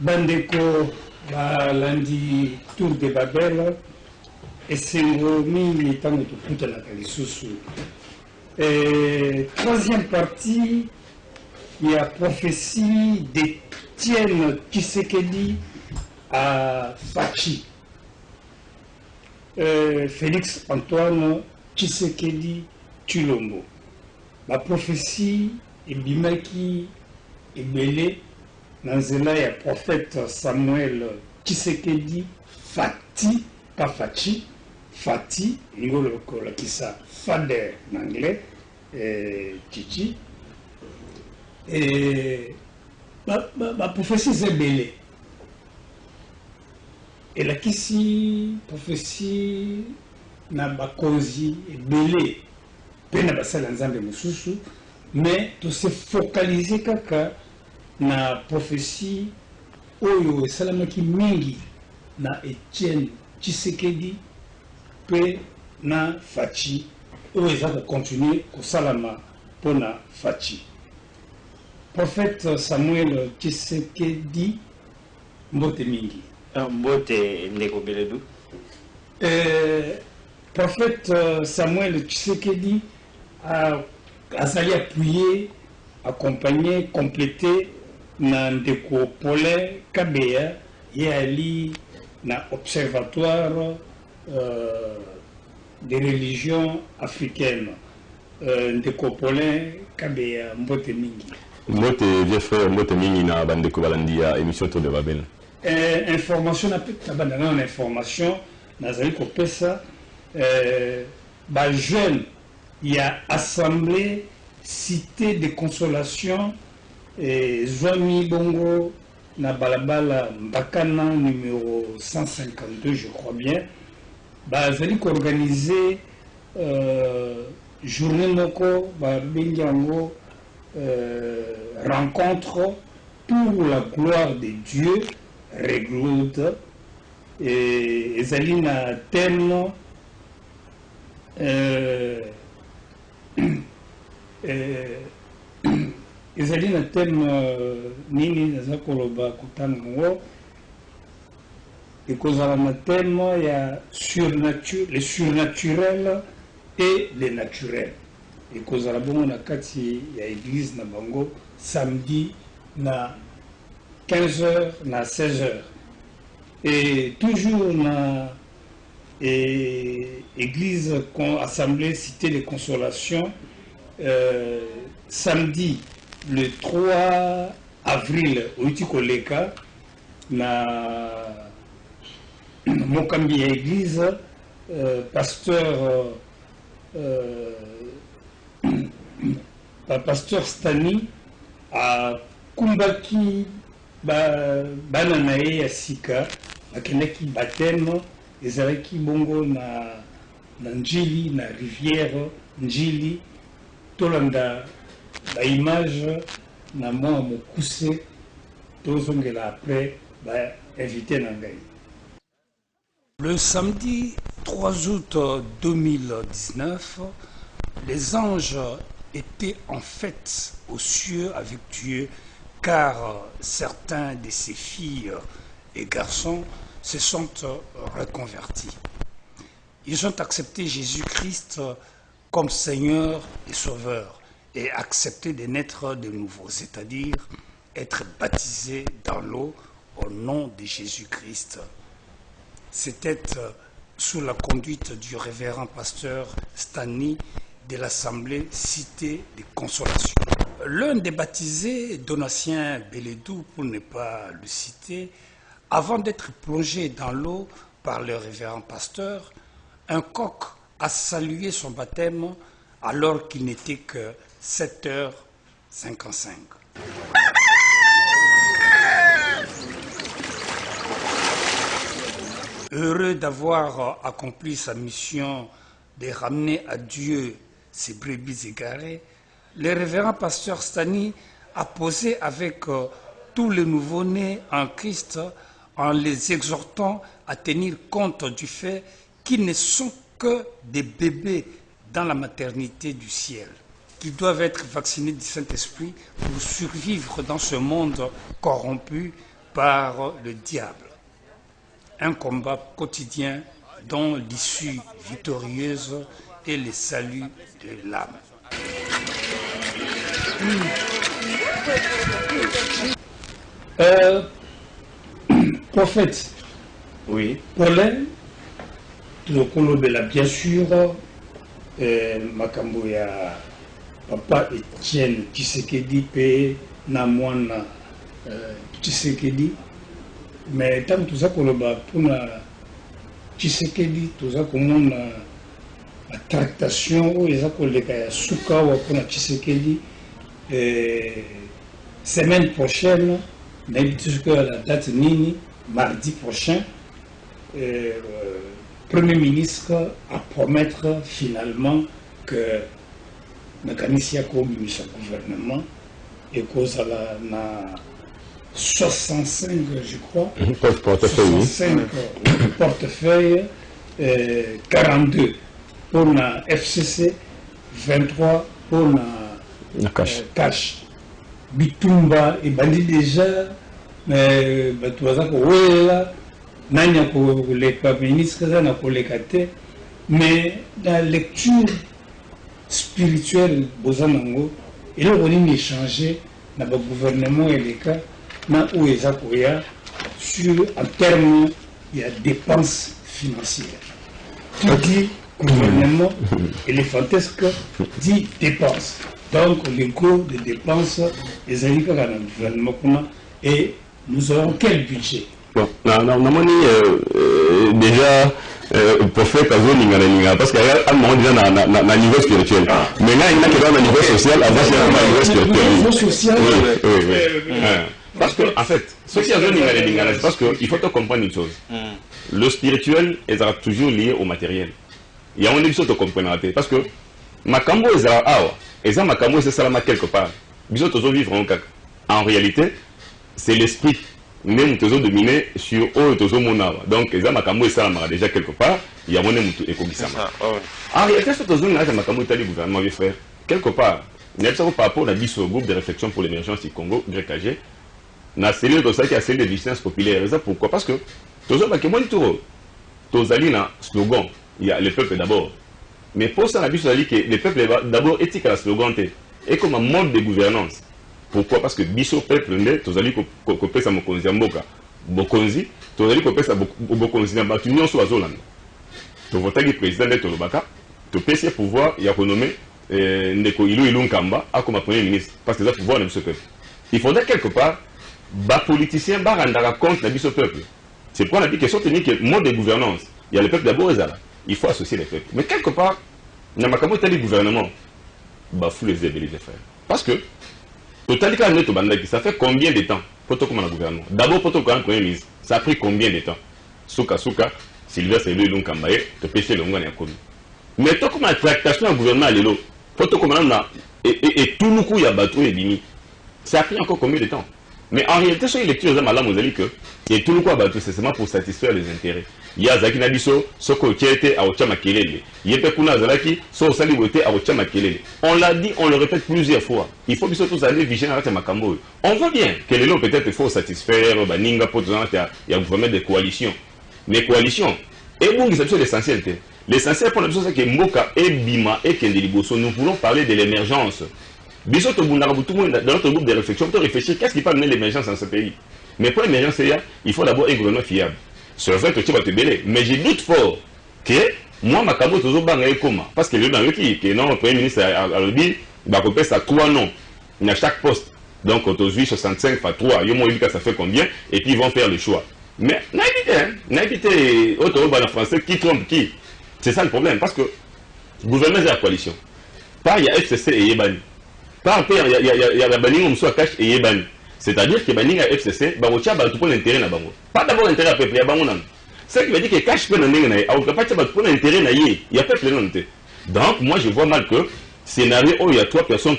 Bandeko balandi Tour de Babel esengo mingi ntango tokutanaka lisusu. Troisième partie, il y a prophétie d'Étienne Tshisekedi à Fachi. Félix Antoine Tshisekedi Tshilombo. La prophétie ebimaki ebele na nzela ya prophète Samuel Tshisekedi Fati, pas Fachi, Fati, ngolo kolakisa father en anglais, Chichi. Et la prophétie c'est belé. Et la kisi prophétie na bakozi belé. Pena basala nzambe mususu, mais to se focaliser kaka na prophétie oyo esalamaki mingi na Étienne Tshisekedi pe na Fachi oyo eza kocontinue kosalama mpona Fachi. Prophète Samuel Tshisekedi mbote mingi. Mbote ndeko Beledu. Prophète Samuel Tshisekedi a azali appuyé, accompagné, complété na ndeko Paulin Kabeya ye ali na observatoire des religions africaines. Ndeko Paulin Kabeya mbote mingi. Mbote vieux frère mbote mingi na bandeko balandi ya émission Tour de Babel. Information na peta bandana na information nazali kopesa ba jeune il y a assemblée cité de consolation Zwami Bongo na balabala Mbakana numéro 152 je crois bien. Bazali organiser journée moko ba bengango rencontre pour la gloire de Dieu regroupe et ezali na thème ezali na thème nini naza koloba kotanga ngo ekozala na thème ya le surnaturel et le naturel ekozala bongo na kati ya église na bango samedi na 15h na 16h et toujours na église assemblée cité de consolation samedi le 3 avril outi koleka na mokambi ya église pasteur pasteur Stani a kumbaki bana na ye ya sika bakendaki baptême ezalaki bongo na njili na rivière njili tolanda ba image na mwa mokuse tozongela après ba invité na ngai. Le samedi 3 août 2019, les anges étaient en fête aux cieux avec Dieu, car certains de ses filles et garçons se sont reconvertis. Ils ont accepté Jésus-Christ comme Seigneur et Sauveur et accepté de naître de nouveau, c'est-à-dire être baptisés dans l'eau au nom de Jésus-Christ. C'était sous la conduite du révérend pasteur Stani de l'Assemblée Cité de Consolation. L'un des baptisés, Donatien Beledou, pour ne pas le citer, avant d'être plongé dans l'eau par le révérend pasteur, un coq a salué son baptême alors qu'il n'était que 7h55. Heureux d'avoir accompli sa mission de ramener à Dieu ses brebis égarées, le révérend pasteur Stani a posé avec tous les nouveau-nés en Christ en les exhortant à tenir compte du fait qu'ils ne sont que des bébés dans la maternité du ciel, qu'ils doivent être vaccinés du Saint-Esprit pour survivre dans ce monde corrompu par le diable. Un combat quotidien dont l'issue victorieuse est le salut de l'âme. Prophète, Oui. Paulin, bien sûr, makambo ya papa Etienne Tshisekedi pe na mwana Tshisekedi, mais tant tout ça koloba pona Tshisekedi toza komona la tractation ou eza koleka ya suka wa pona Tshisekedi semaine prochaine, mais jusqu'à la date nini mardi prochain. Premier ministre à promettre finalement que Nakanisia Komi son gouvernement et cause à la 65, je crois, 65 portefeuilles, 42 pour la FCC, 23 pour la cash. Bitumba et bandit déjà, mais tu vas là. Nanya koleka ministre na koleka te, mais dans la lecture spirituelle bozanango il a voulu échanger dans le gouvernement et les cas na ueza koya sur en termes il y a dépenses financières. Tu dis gouvernement et les fantasques dit dépenses. Donc les coûts de dépenses les indiquent dans le gouvernement et nous aurons quel budget? Bon, déjà, prophète Azo parce qu'il y a un moment déjà dans niveau spirituel. Mais là, il y a que dans le niveau social, avant il y a un niveau spirituel. Niveau social, oui. Parce que, en fait, ce qui est c'est parce qu'il faut comprendre une chose. Le spirituel est toujours lié au matériel. Il y a un épisode de comprendre. Parce que, Makambo est awa, et ça, Makambo est salama quelque part. Bisous, toujours vivre en réalité, c'est l'esprit. Même toujours dominé sur eux toujours monawa. Donc les amakambo ça m'a déjà quelque part, il y a mon mutu ekobisama. En réalité ce toujours là amakambo itali gouvernement vieux frère. Quelque part, il y a ça par rapport à biso groupe de réflexion pour l'émergence du Congo GRECAG. Na cellule de ça qui a celle de vigilance populaire. Ça pourquoi? Parce que toujours ba kemoni touro. Tozali na slogan, il y a le peuple d'abord. Mais pour ça la biso ali que le peuple d'abord éthique à la slogan et comme un mode de gouvernance. Pourquoi? Parce que biso peuple ne tozali kopesa mokonzi ya mboka bokonzi tozali kopesa bokonzi na batu nyonso azolanda tovotaki président nde tolobaka topesi pouvoir ya konommer ndeko Ilu Nkamba akoma premier ministre parce que ça pouvoir na biso peuple. Il faudrait quelque part bapoliticien barandaka compte na biso peuple. C'est pourquoi on a dit que sur que mode de gouvernance il y a le peuple d'abord ezala il faut associer les peuples. Mais quelque part na makambo tali gouvernement bafou les frères parce que ça fait combien de temps pour tout comme le gouvernement? D'abord pour tout comme le premier ministre, ça a pris combien de temps? Souka, Sylvestre Ilu Nkamba, te pêcher le monde. Mais tout comme la tractation du gouvernement, pour tout comme et tout le coup il y a battu et bini. Ça a pris encore combien de temps? Mais en réalité, sur les lectures de Malam, vous allez que et tout le coup a battu, c'est seulement pour satisfaire les intérêts. Il y a Zaki Nabiso, Soko Tiete à Ochama Kelele. Yepekuna Zalaki, So Sali Wote à Ochama Kelele. On l'a dit, on le répète plusieurs fois. Il faut que tous aller vigiler à Makambo. On voit bien que les lots peut-être il faut satisfaire, Baninga, pour il y a vraiment des coalitions. Mais coalitions, et bon, c'est l'essentiel. L'essentiel pour nous, c'est que Mboka et Bima et Kendeliboso, nous voulons parler de l'émergence. Bisous, tout le monde, dans notre groupe de réflexion, pour réfléchir, qu'est-ce qui peut amener l'émergence dans ce pays? Mais pour l'émergence, il faut d'abord un gouvernement fiable. C'est vrai que tu vas te bêler, mais je doute fort que moi, ma camo, toujours bangé comment. Parce que le dans le qui, que non, le Premier ministre a dit, il va couper ça 3 noms à chaque poste. Donc, on 65 fois 3, ça fait combien? Et puis, ils vont faire le choix. Mais, n'a évité, autre en français, qui trompe qui? C'est ça le problème, parce que le gouvernement est la coalition. Par il y a FCC et Yébani. Par il y a la Baning, on soit cash et Yébani. C'est-à-dire que Baning a FCC, Barotia va tout pour l'intérêt dans Bango. Pas d'abord l'intérêt à peuple, il y a Bango. Ce qui veut dire que cash peut n'en être pas, pas pour l'intérêt n'a il y a peuple non. Donc, moi je vois mal que scénario où il y a 3 personnes,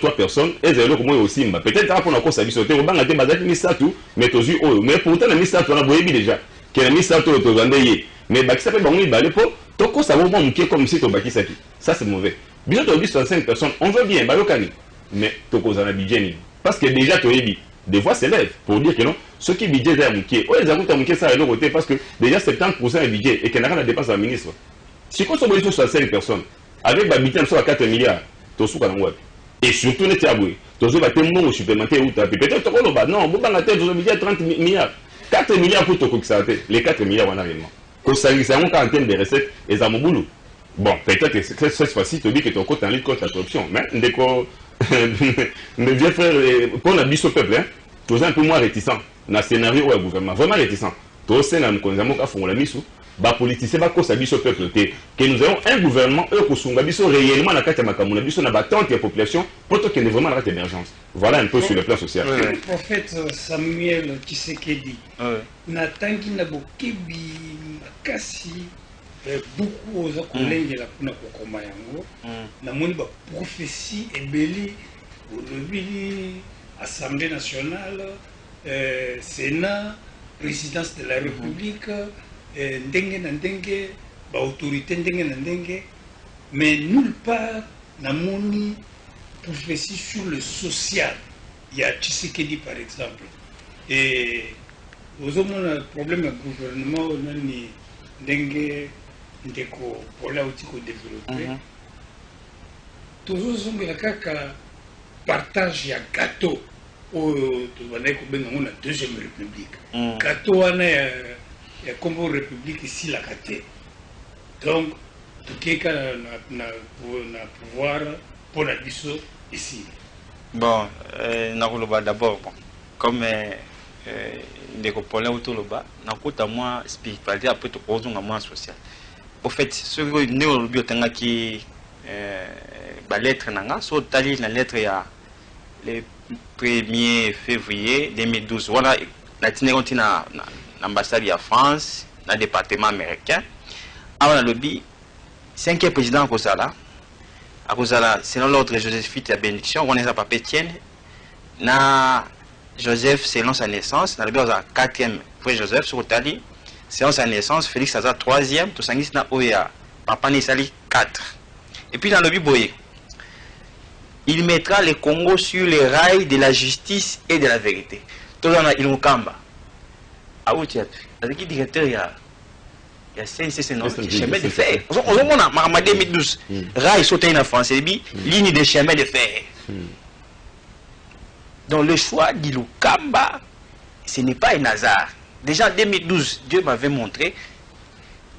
et c'est là que moi aussi, peut-être qu'on a encore sa vie sauter, on a des bases qui mis tout, mais pourtant on a mis ça, on a boyé déjà, qu'on a mis ça tout au vendé. Mais ça fait bon, il va aller pour, toko ça va manquer comme si tu bâti ça. Ça c'est mauvais. Bien tu as dit 65 personnes, on veut bien, balokani. Mais toko ça n'a budget. Parce que déjà tu as dit, des voix s'élèvent pour dire que non, ceux qui budget est à Mouké, ils ont à Mouké ça à côté parce que déjà 70% est budget et qu'il n'y a rien à dépenser à la ministre. Si on se sur 5 personnes, avec un budget à 4 milliards, tu as web. Et surtout, les taboués, tu as un supplémentaire ou peut-être que non, vous avez un 30 milliards. 4 milliards pour te coxater, les 4 milliards en arrivement. Quand ça en termes de recettes, et ça boulot. Bon, peut-être que cette fois-ci, tu dis que tu es en lutte contre la corruption. Mais, mes vieux frères, pour la biche au peuple, tu es un peu moins réticent dans le scénario où le gouvernement, vraiment réticent. Tu es un peu moins réticent. Les politiciens ne sont pas au peuple. Que nous avons un gouvernement, eux, qui sont réellement dans la carte de Makamou, qui sont dans la tente de la population, pour qu'il y ait vraiment la émergence. Voilà un peu sur le plan social. Le prophète Samuel Tshisekedi, Natangi Nabokebi Makasi, beaucoup aux collègues de la Kunakokomayango, Namoni ba prophétie ebeli, Assemblée nationale, Sénat, présidence de la République. Ndenge na ndenge, autorité ndenge na ndenge, mais nulle part namoni prophétie sur le social. Il y a Tshisekedi par exemple. Et aux hommes on a un problème avec le gouvernement, on a ni ndenge ndeko pour là où tu peux développer. Tous les kaka partage ya gâteau au la deuxième république. Gâteau on a il y a comme république ici la Caté. Donc, tout quelqu'un n'a pouvoir pour la biseau ici. Bon, d'abord, bon, comme les Copolais autour de bas, n'a moins spiritualité, après tout, on a moins social. Au fait, ce que nous avons qui la lettre, sur la lettre, il y a le 1er février 2012. Voilà, la Tinée l'ambassade de France, dans le département américain. Avant le lobby, 5e président à Kozala, selon l'ordre de Joseph Fite la bénédiction, on est à Papé Tienne, na Joseph selon sa naissance, dans le lobby, 4e frère Joseph sur Otali, selon sa naissance, Félix Aza 3e, tout ça na Oya, Papa Nisali 4. Et puis dans le lobby Boye, il mettra le Congo sur les rails de la justice et de la vérité. Tout le monde il Mukamba. Ah oui, avec le directeur, il y a CNCC, non, chemin de fer. On a en 2012, rail sauté en France, ligne de chemin de fer. Donc le choix d'Ilukamba, ce n'est pas un hasard. Déjà en 2012, Dieu m'avait montré,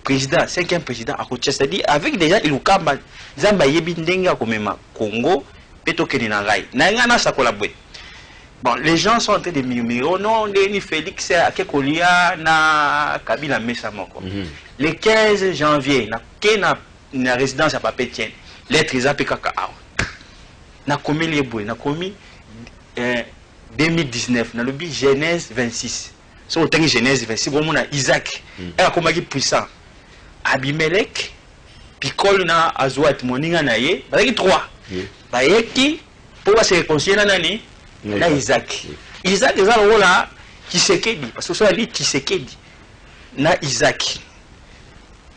président, 5e président à côté, c'est-à-dire avec déjà Ilukamba, Zamba Yebindenga comme Congo, Peto Keninarai. N'a ça collaboré. Bon, les gens sont en train de murmurer, oh non, Denis Félix a Kekolia na Kabila Mesamoko. Le 15 janvier, na résidence à Papetienne, lettre ils appellent Kakao. Na commis les bouts, na commis 2019, na lobby Genèse 26. Sur le temps Genèse 26, bon, on a Isaac, elle a comme puissant. Abimelech, Picole na Azouat, Moninga naye, bah, il y a 3. Bah, qui pour se réconcilier na nani? Là, Isaac. Isaac, c'est le là qui s'est dit. Parce que ça dit qui s'est dit. Là, Isaac.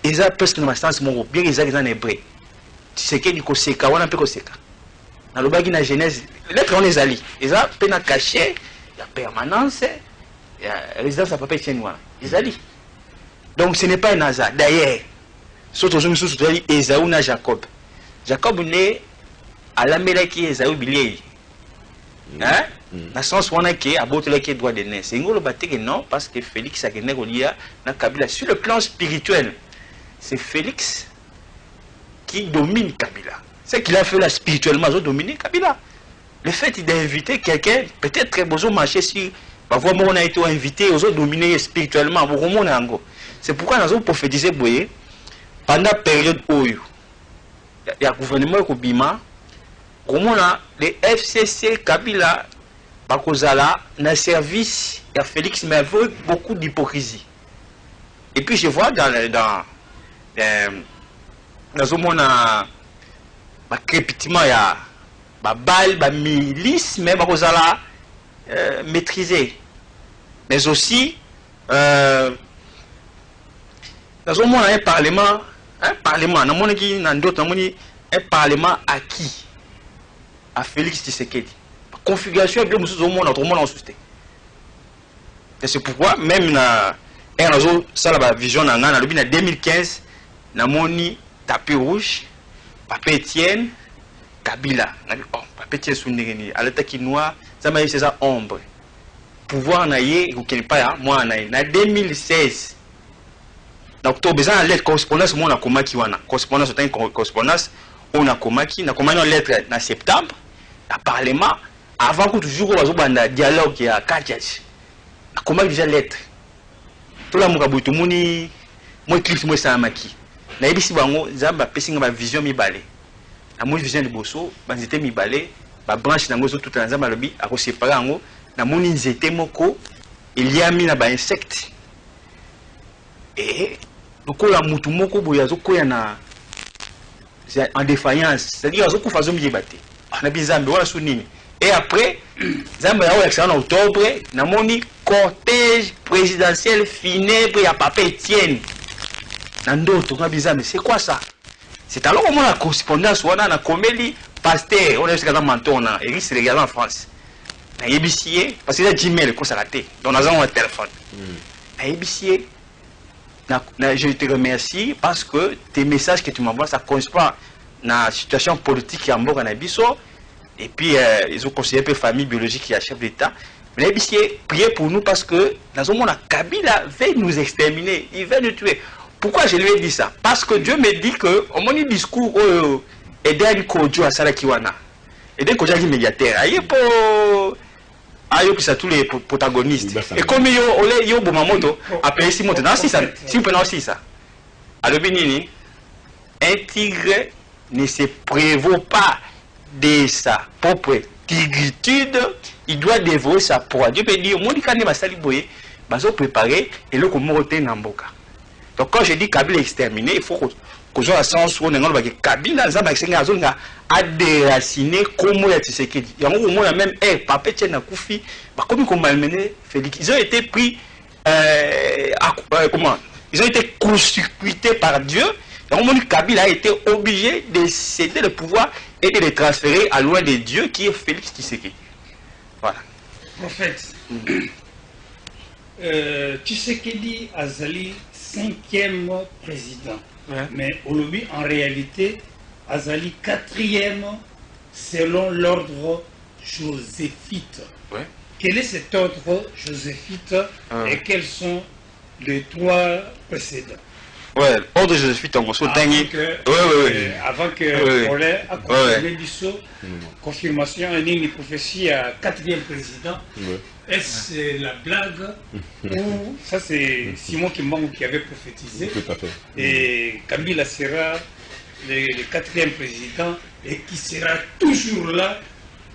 Isaac, presque dans ma stance, bien Isaac est en hébreu. Qui s'est dit qu'on s'est on a peu qu'on s'est dans le bagage de la Genèse, lettre on les alliés. Isaac, peine à cacher, il y a permanence, il y a résidence à papier chinois. Les alliés. Donc, ce n'est pas un hasard. D'ailleurs, surtout, je me suis dit, Esaú na Jacob. Jacob est à la mêlée qui est Esaú Billy. Hein? Dans le sens où on a qui a beauté les droits de naître. C'est une bataille que non, parce que Félix a gagné dans Kabila. Sur le plan spirituel, c'est Félix qui domine Kabila. C'est qu'il a fait là spirituellement, il a dominé Kabila. Le fait d'inviter quelqu'un, peut-être très beau marché sur. Parfois, on a été invité, aux autres dominés spirituellement. C'est pourquoi nous avons prophétisé pendant la période où il y a un gouvernement qui Bima. Comment les FCC Kabila Bakozala n'a service à Félix, mais avec beaucoup d'hypocrisie. Et puis je vois dans un crépitement, il y a des balles, des milices, mais Bakozala maîtrisé. Mais aussi, dans un parlement, un parlement acquis à Félix Tshisekedi. configuration bien nous au monde autrement en société. Et c'est pourquoi même na ça la vision na ngana le 2015 na moni tapis rouge Papa Etienne Kabila oh Papa Etienne Soundengeni à l'état qui noir ça m'a c'est ça ombre pouvoir na yé ou quelque part moi na 2016 na octobre ça lettre correspondance mon na komaki wana correspondance autant correspondance on a komaki na komaki une lettre na septembre à parlement avant que toujours on banda dialogue ya Katiach na komaki déjà lettre tout la mukabu tout moni moi clip moi ça maki na yebisi bango zamba pesinga ba vision mibale na moi vision de bosso banzete mibale ba branche nango zo tout na zamba lobi ako séparer yango na moni nzete moko eliami na ba insecte et lokola mutu moko boya zo koya na en défaillance c'est-à-dire zo kufa zo miyebate na bizambe wala sunini et après zamba ya election en octobre na moni cortège présidentiel funèbre ya Papa Etienne Nandoto bizarre, mais c'est quoi ça? C'est alors au moins la correspondance on a comédie pasteur on est jusqu'à menton on a et c'est légal en France na yebisier parce que la Gmail qu'on s'est raté donc nous avons un téléphone na yebisier je te remercie parce que tes messages que tu m'envoies ça correspond à la situation politique en Mboka na biso et puis ils ont conseillé un peu famille biologique qui a chef d'état mais na yebisier priez pour nous parce que dans un monde Kabila veut nous exterminer il veut nous tuer. Pourquoi je lui ai dit ça? Parce que Dieu me dit que au mon discours Eden Kojo à Salakiwana. Eden Kojo est médiateur. Aïe pour aïe pour ça tous les protagonistes. Et comme yo Bomamoto appelé Simon dans si ça si vous prenez aussi ça. Alors Benini un tigre ne se prévaut pas de sa propre tigritude, il doit dévorer sa proie. Dieu me dit au monde quand va saliboyer, bazo préparer et le comme roté namboka. Donc quand je dis Kabila exterminé, il faut que je sens où on est Kabila a déraciné comme il Tshisekedi. Il y a un moment même Papa Etienne Akufi, comme ils ont malmené Félix. Ils ont été pris comment? Ils ont été court-circuités par Dieu. Il y a un moment Kabila a été obligé de céder le pouvoir et de le transférer à loin de Dieu qui est Félix Tshisekedi. Voilà. Prophète. Tshisekedi Azali 5e président, mais aujourd'hui en réalité Azali 4e selon l'ordre joséphite. Quel est cet ordre joséphite et quels sont les 3 précédents? Ouais, ordre joséphite en gros, avant que Paulin a confirmé du saut, confirmation et une prophétie à 4e président. Est-ce la blague ou ça c'est Simon Kimbangu qui avait prophétisé? Tout à fait. Et Kabila sera le 4e président et qui sera toujours là.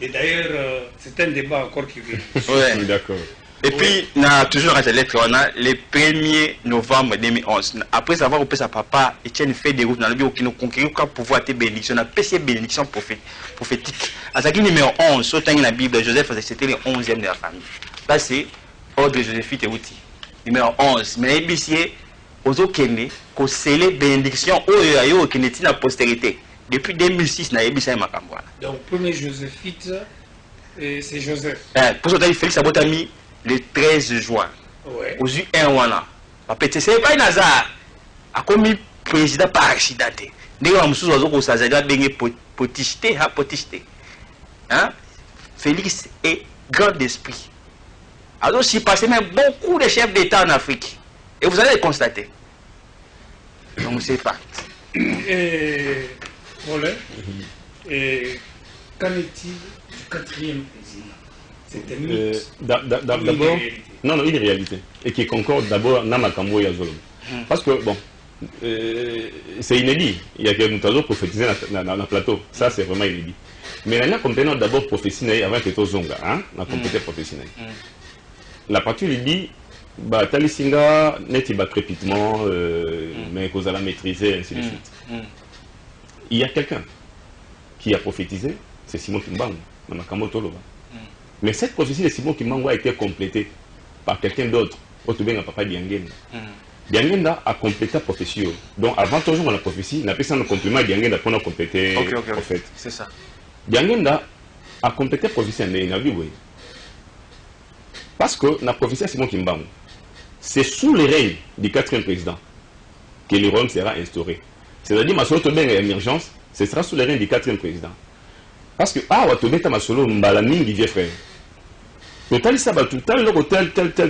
Et d'ailleurs, c'est un débat encore qui vient. Oui, d'accord. Et puis, on a toujours à lettre, on a le 1er novembre 2011. Après avoir repris sa papa, Etienne fait des routes dans le bureau qui nous conquérit pour pouvoir te bénédiction. On a PC bénédiction prophétique. À ce qui numéro 11, sautant dans la Bible, Joseph, c'était le 11e de la famille. Là, c'est ordre de Joséphite et outil. Numéro 11. Mais l'ébicier, aux Okene, qu'on scellait bénédiction au qui n'est la postérité. Depuis 2006, na yebisa makamboana. Donc, premier Joséphite, c'est Joseph. Pour ça, Félix Abotami le 13 juin. Ouais. Aux U1 wana. Papa, c'est pas un hasard. A commis président par accident. Dès que nous avons dit que potiste, Félix est grand d'esprit. Alors, s'il passait même beaucoup de chefs d'État en Afrique. Et vous allez le constater. Donc, c'est pas. Et voilà. Et qu'en est-il du 4e président? C'était d'abord, non, une réalité. Et qui concorde d'abord dans Makambo et Azolom. Parce que, bon, c'est inédit. Il y a que nous avons prophétisé dans le plateau. Ça, c'est vraiment inédit. Mais là, nous avons d'abord prophétisé avant que tu zonga, hein, la compétence prophétionnelle. La partie lui dit, bah, Talisinga n'est pas crépitement, mais qu'on a maîtrisé, ainsi de suite. Il y a quelqu'un qui a prophétisé, c'est Simon Kimbangu, dans Makambo Toloba. Mais cette prophétie de Simon Kimbangu a été complétée par quelqu'un d'autre, Otubeng Papa Biangenda. Biangenda a complété la prophétie. Donc avant toujours la prophétie, on a fait ça en complément à Biangenda pour compléter le prophète. C'est ça. Biangenda a complété prophétie en Nabi. Parce que la prophétie, c'est mon Kimbangu. C'est sous le règne du 4e président que le royaume sera instauré. C'est-à-dire, ma solo bien émergence, ce sera sous le règne du 4e président. Parce que, ah, tu mets ma solo mbalamine du vieux frère. Total, ça va tout le temps,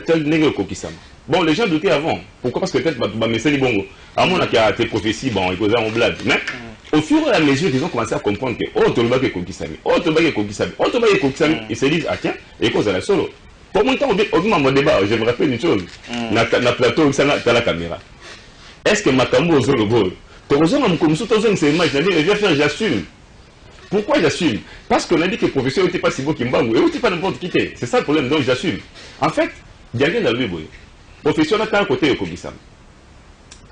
tel, nègre kokisama. Bon, les gens doutaient avant. Pourquoi? Parce que peut-être, mais c'est bongo. À mon avis, tes prophéties, bon, ils causaient en blague. Mais, au fur et à mesure, ils ont commencé à comprendre que, oh, tu vas kokisami, oh, tu vas kokisami, oh, tu vas kokisami. Ils se disent, ah, tiens, et cause à la solo. Pour mon temps, au mon débat, je me rappelle une chose. Na plateau, ça n'a la caméra. Est-ce que Makambo ose le bol? Tu oses me comme ça, tu oses me imaginer, je vais faire, j'assume. Pourquoi j'assume? Parce qu'on a dit que le professeur n'était pas si beau qu'il m'a dit, et n'était pas n'importe qui. C'est ça le problème, donc j'assume. En fait, il y a rien dans lui, le professeur n'a qu'à côté de Kobisam.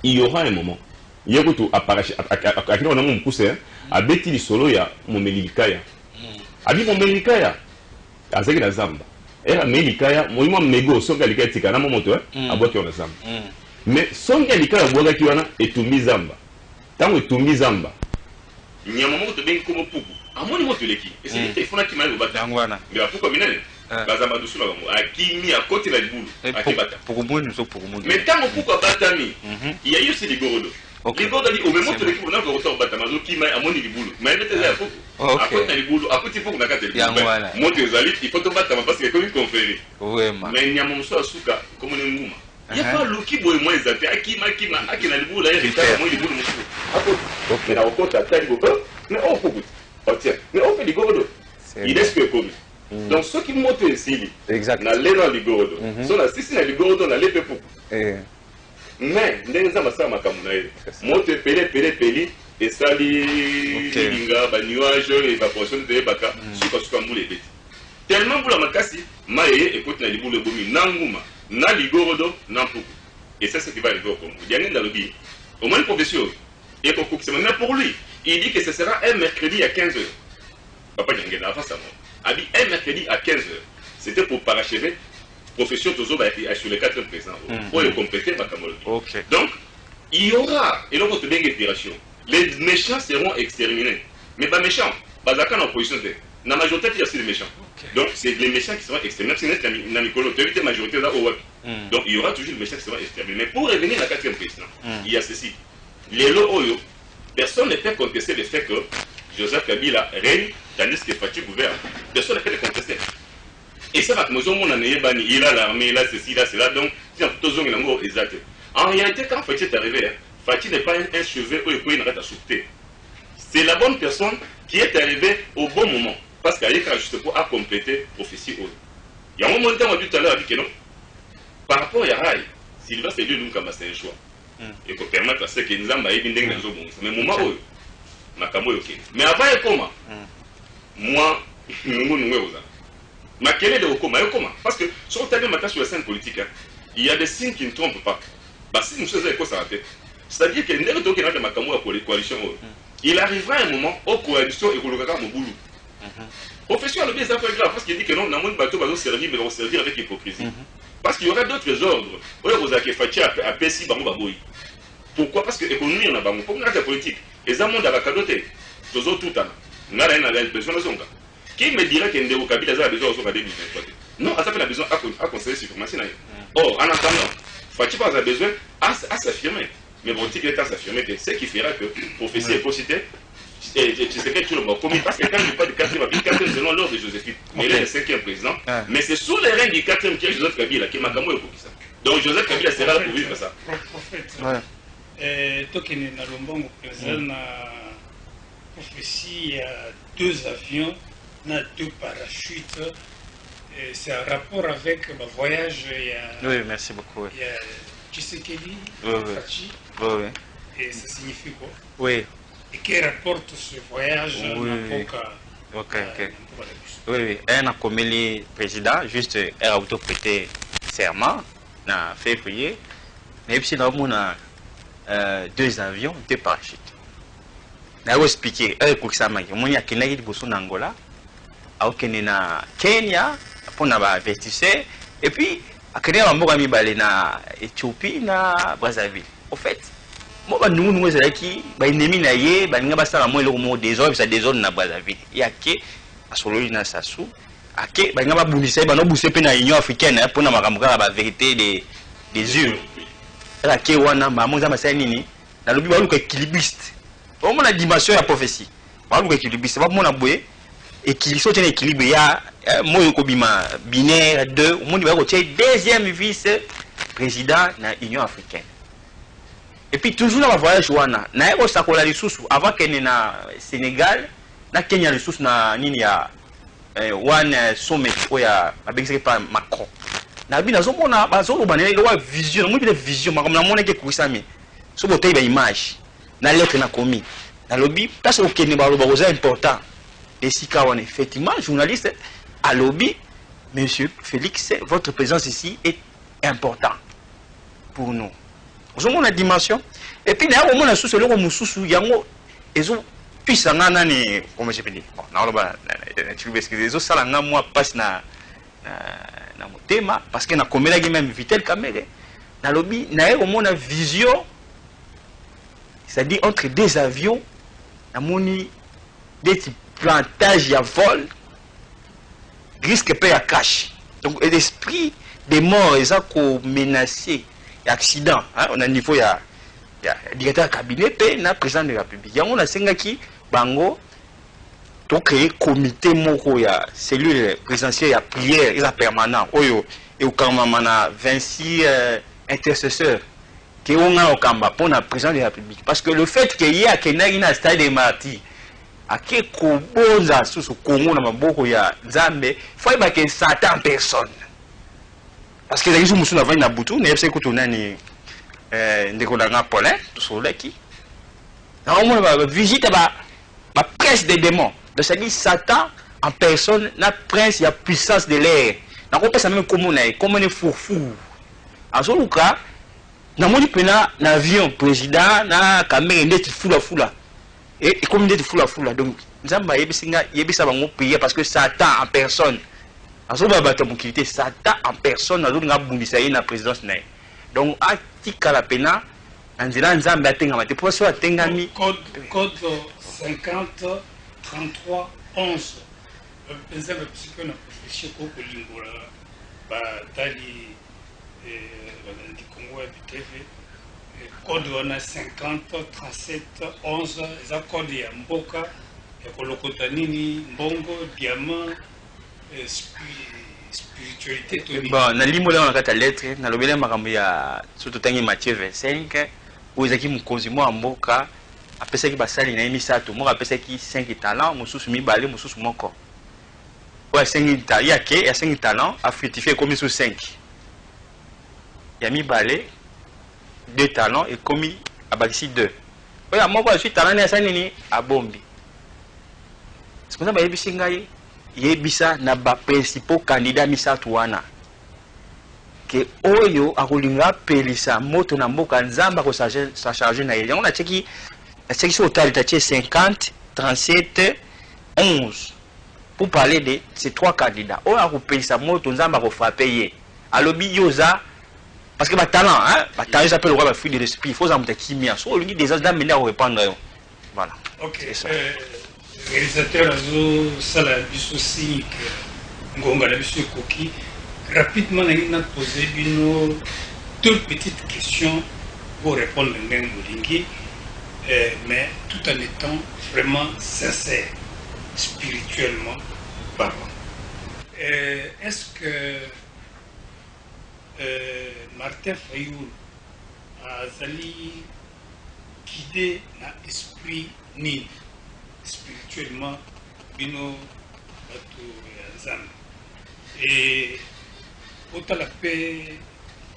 Il y aura un moment. Il y a tout à paracher, à qui on a mon poussé, à Betty Solo, il y a mon Melikaya. À dit mon Melikaya, à Zaghi la Zamba. Et à Melikaya, moi, Mego, son Galikaya Tika, mon moteur, à boire qui on a Zamba. Mais son Galikaya, à boire qui on a, et tout mis Zamba. Tant que tout mis Zamba. Il y a un moment où tu es comme Poukou. À mon niveau, tu l'es qui? Et c'est qu'il faut qu'il m'aille au bâtiment. Mais à Poukou, Bazama Doussou, à qui mis à côté de la boule. Pour moi, nous sommes pour moi. Mais tant que Poukou a batami, il y a eu aussi des gorodos. Les gorodos disent au même moment où tu es qui, on a un retour au bâtiment, qui m'a à mon niveau boule. Mais elle était à Poukou. À côté de la boule, à côté de Poukou, on a qu'à te dire. Moi, tu es allé, il faut te battre parce qu'il y a comme une conférence. Mais il y a mon soir à Souka, comme on est mouma. Il n'y a pas le qui boit moins zappé, à qui m'a, à qui n'a le boule, à qui n'a le boule, mais là, on compte à taille, mais on peut goûter. Mais on fait des gorodos. Il est ce que comme. Donc, ceux qui montent ici, na lena ligorodo. So na sisi na ligorodo na lepe pour. Mais ndenge za masama makamuna ile. Monte peli et sali linga ba nuage évaporation de baka suka mule beti. Tellement pour la makasi, maye écoute na libule bomi nanguma, na ligorodo na puku. Et ça c'est ce qui va arriver au Congo. Il y a rien dans le billet. Au moins le professeur et pour lui, il dit que ce sera un mercredi à 15h. Papa Djangena avant sa mort. A dit un mercredi à 15h. C'était pour parachever professeur Tozo sur les 4 présents. Pour le compléter ma camologie. Donc, il y aura, et donc, une opération. Les méchants seront exterminés. Mais pas méchants, pas d'accord en opposition. La majorité, il y a aussi des méchants. Donc, c'est les méchants qui seront exterminés. C'est une majorité là au donc, il y aura toujours les méchants qui seront exterminés. Mais pour revenir à la 4e président, il y a ceci. Les lots Oyo, personne ne peut contester le fait que Joseph Kabila règne tandis que Fachi gouverne. Personne ne peut le contester. Et ça va que nous avons il a l'armée, il a ceci, il a cela, donc exact. En réalité, quand Fachi est arrivé, Fachi n'est pas un cheveu où il n'arrête à sauter. C'est la bonne personne qui est arrivée au bon moment. Parce qu'elle est juste pour compléter prophétie. Il y a un moment où on a dit tout à l'heure que non. Par rapport à Rai, Sylvain c'est lui c'est un choix. Et pour permettre à ce que nous avons mais moment où mais avant comment moi ma quelle est le comment parce que sur le sur la scène politique il y a des signes qui ne trompent pas. Si nous faisons quoi ça c'est-à-dire que la coalition il arrivera un moment où coalition et mon boulot. Professeur le bien ça fait grave parce qu'il dit que non on a moins de bateaux va servir mais on va servir avec hypocrisie. Parce qu'il y aura d'autres ordres. Pourquoi? Parce que l'économie, on a pas de politique. Et ça, monde a pas cadoté. Tout ça, on a besoin de ça. Qui me dirait qu'il y a des Kabila a besoin de 2023? Non, ça fait besoin à conseiller sur formation. Or, en attendant, Fachi a besoin à s'affirmer. Mais bon, il est à s'affirmer, c'est ce qui fera que prophétie est cité. Et tu sais que tout le monde commis parce que quand il parle du 4e selon l'ordre de Joséphine, mais il est le 5e président. Mais c'est sous les règnes du 4e qui est Joseph Kabila qui m'a camoué pour ça. Donc Joseph Kabila sera là pour vivre ça. Tokene na Lombongo président na prophétie, il y a 2 avions, na 2 parachutes. C'est un rapport avec le voyage. Oui, merci beaucoup. Il y a Tshisekedi, Fachi. Et ça signifie quoi? Oui. Et qui rapporte ce voyage Oui, un a commis le président, juste un auto-prêté serment, en février. Mais puis, nous avons 2 avions, 2 parachutes. Nous avons expliqué, il y a quelqu'un qui est en Angola, il y a Kenya, pour nous avertir, et puis, il y a quelqu'un en Éthiopie, en Brazzaville. En fait, nous sommes qui ennemi na ye baninga basala mo eloko mo désordre ça désordre na Brazzaville. Il y a que asololi na Sassou ake ba ngaba bundisa ba no buse pe na Union africaine pour na makambo kala ba vérité des yeux la ke wana ba monza masai nini na lobi ba luka équilibriste au moins la dimension ya prophétie ba luka équilibriste ba mona boye équilibre tient équilibre ya moyo ko bima binaire 2 au monde ba ko tie deuxième vice président na Union africaine. Et puis toujours dans le voyage wana na eko sakola lisusu avant kene na Sénégal na Kenya lisusu na nini ya one sommet ya abengisi pa Macron na bi nazo mona bazo banene wa vision mo bi vision makambo na mona ke kuisami so bote ba image na lettre na komi na lobby parce que kene ba loba c'est important et si ka wana effectivement journaliste à lobby monsieur Félix votre présence ici est important pour nous. Vous avez une dimension. Et puis, il y a un sous le mususu yango ezo puissant nani comment je peux dire. Bon, na loba tu veux que ezo sala nga moi passe na motema parce que na komela même vitel kamere. Na lobby na au moins vision c'est-à-dire entre deux avions na moni des plantages ya vol risque peut à crash. Donc l'esprit des morts ils ont menacé accident hein? On a niveau ya directeur cabinet pe na président de la République yango na sengaki bango to créer comité moko ya cellule présidentielle ya prière et permanent oyo et au kamamana 26 intercesseurs qui ont un okamba pour na président de la République parce que le fait que y a kenaki na stade des martyrs ake kobonza susu Congo na maboko ya Nzambe faut ba que Satan en personne parce que les gens musu na vani na butu na yebse kutuna ni ndeko na Paulin tout soleki na on va visiter ba prince des démons de ça dit Satan en personne na prince ya puissance de l'air na ko pesa même comme on est foufou azoluka na moni pena na avion président na caméra ndeti fula et comme ndeti fula donc nzamba yebisa bango prier parce que Satan en personne azoba bato mukilité Satan en personne azolinga bundisa ye na présidence na. Donc atika la pena nzela nzambe atenga mate pour so atengami code 50 33 11 pensa le psycho na profession ko kolingola ba tali di Congo BTV code on a 50 37 11 za code ya mboka ya kolokota nini mbongo diamant spiritualité bon na limo la nakata lettre na lobele makambo ya surtout tangi Matthieu 25 où ezaki mukonzi mo mboka apesaki basali na misato mo apesaki 5 talents mususu mibale mususu moko ouais 5 talents ya ke ya 5 talents a fructifié comme sur 5 ya mibale 2 talents et comme abakisi 2 ouais moko suite talent ya sanini abombi c'est comme ça ba yebisi ngai yebisa na ba principaux candidats misatu wana ke oyo akolinga pelisa moto na mboka nzamba ko sa charger na yeli on a cheki so total ta 50 37 11 pour parler de ces trois candidats oyo akopelisa moto nzamba ko frapper ye alobi yoza parce que ba talent hein ba talent s'appelle le roi ba fruit de l'esprit il faut ça kimia so olingi des ans d'amener à répondre yo voilà OK réalisateur azo sala biso signe ngonga la biso koki rapidement na poser bino deux petites questions pour répondre même molingi mais tout en étant vraiment sincère spirituellement parlant. Est-ce que Martin Fayulu a zali guidé na esprit ni spirituellement bino bato ya Nzambe et autant la paix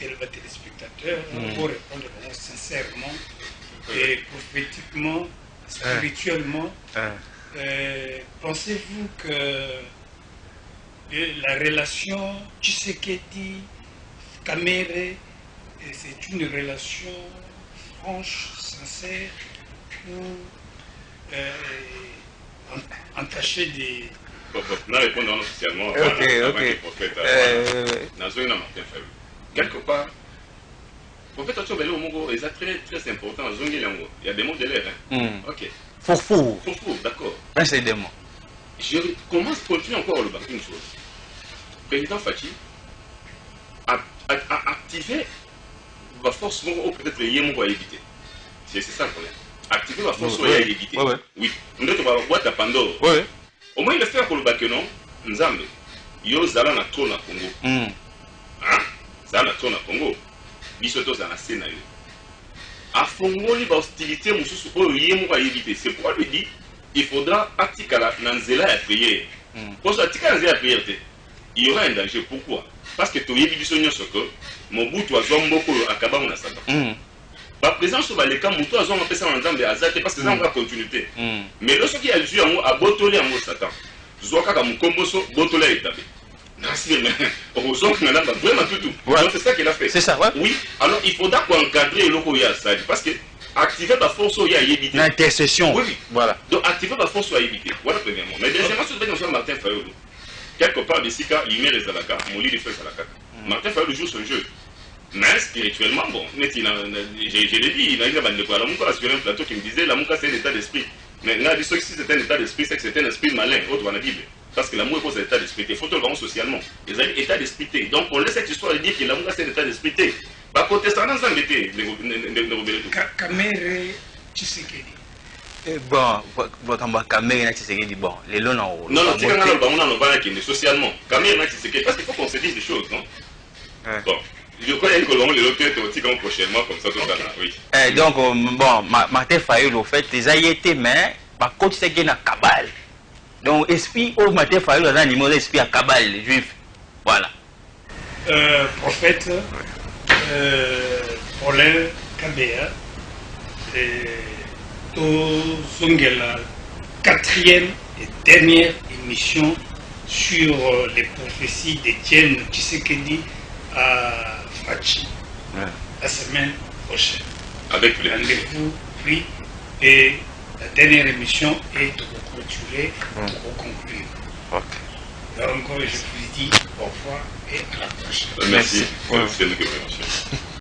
de la téléspectateur pour répondre sincèrement et prophétiquement spirituellement pensez-vous que la relation Tshisekedi Kamere c'est une relation franche sincère ou entaché des... Là, répondons officiellement. Ok. Quelque part, en fait, c'est très important. Il y a des mots de l'air. Ok. Fourfou. D'accord. C'est des mots. je commence, continue encore le bac, une chose. Président Fachi a activé la force, ou peut-être les yémons à éviter. C'est ça le problème. Activer la force à éviter. Oui. On doit avoir boîte à Pandore. Au moins, il le fait pour le bac, non? Nzambe. Yo zala na trop na Congo. Hein? Zala na trop na Congo. Bisoto zala sena yo. A fongoli ba hostilité mususu oyo yémons à éviter. C'est pourquoi lui dit il faudra atikala nanzela ya prière. Parce que atikala nanzela ya prière, il y aura un danger. Pourquoi? Parce que tu as dit que Mobutu a zomboko akaba na sata. Ba présence sur les cas Mobutu a zomboko pesa nzambe azate parce que ça va continuité. Mais lorsqu'il y a eu un a botolé en satan. Zoka ka mukomboso botolé établi. Vraiment tout. C'est ça qu'il a fait. C'est ça, ouais. Oui. Alors il faudra qu'encadrer le Koya Sadi parce que activer la force au y a évité. L'intercession. Oui. Voilà. Donc activer la force au y a évité. Voilà premièrement. Mais deuxièmement, sur le Martin Fayolo. Quelque part de Sika, lumière et Zalaka, Moli de Feu Zalaka. Martin Fayolo joue son jeu. Mais spirituellement, bon, je l'ai dit, il a dit à la Mouka sur un plateau qui me disait la Mouka c'est un état d'esprit. Mais il a dit que si c'est un état d'esprit, c'est que c'est un esprit malin, autre dans la Bible. Parce que l'amour est un état d'esprit. Il faut le voir socialement. Ils ont dit état d'esprit. Donc on laisse cette histoire de dire que l'amour c'est un état d'esprit. Bah, côté ça, on a embêté de rebeller tout. Kamere Tshisekedi. Bon, Kamere Tshisekedi, bon, les lots non. Non, tu as socialement. Kamere Tshisekedi, parce qu'il faut qu'on se dise des choses, non? Bon. Je crois que l'on le peut être prochainement comme ça tout à l'heure. Oui. Donc, bon, Martin Fayulu, au fait, les aïetés, mais par contre, c'est qu'il y a Kabal. Donc, esprit, au Martin Fayulu, il y a un numéro d'esprit à Kabal, les juifs. Voilà. Prophète, Paulin Kabea, la 4e et dernière émission sur les prophéties d'Étienne Tshisekedi à Fachi, la semaine prochaine. Avec le rendez-vous pris et la dernière émission est de clôturer, de conclure. Donc je vous dis au revoir et à la prochaine. Merci.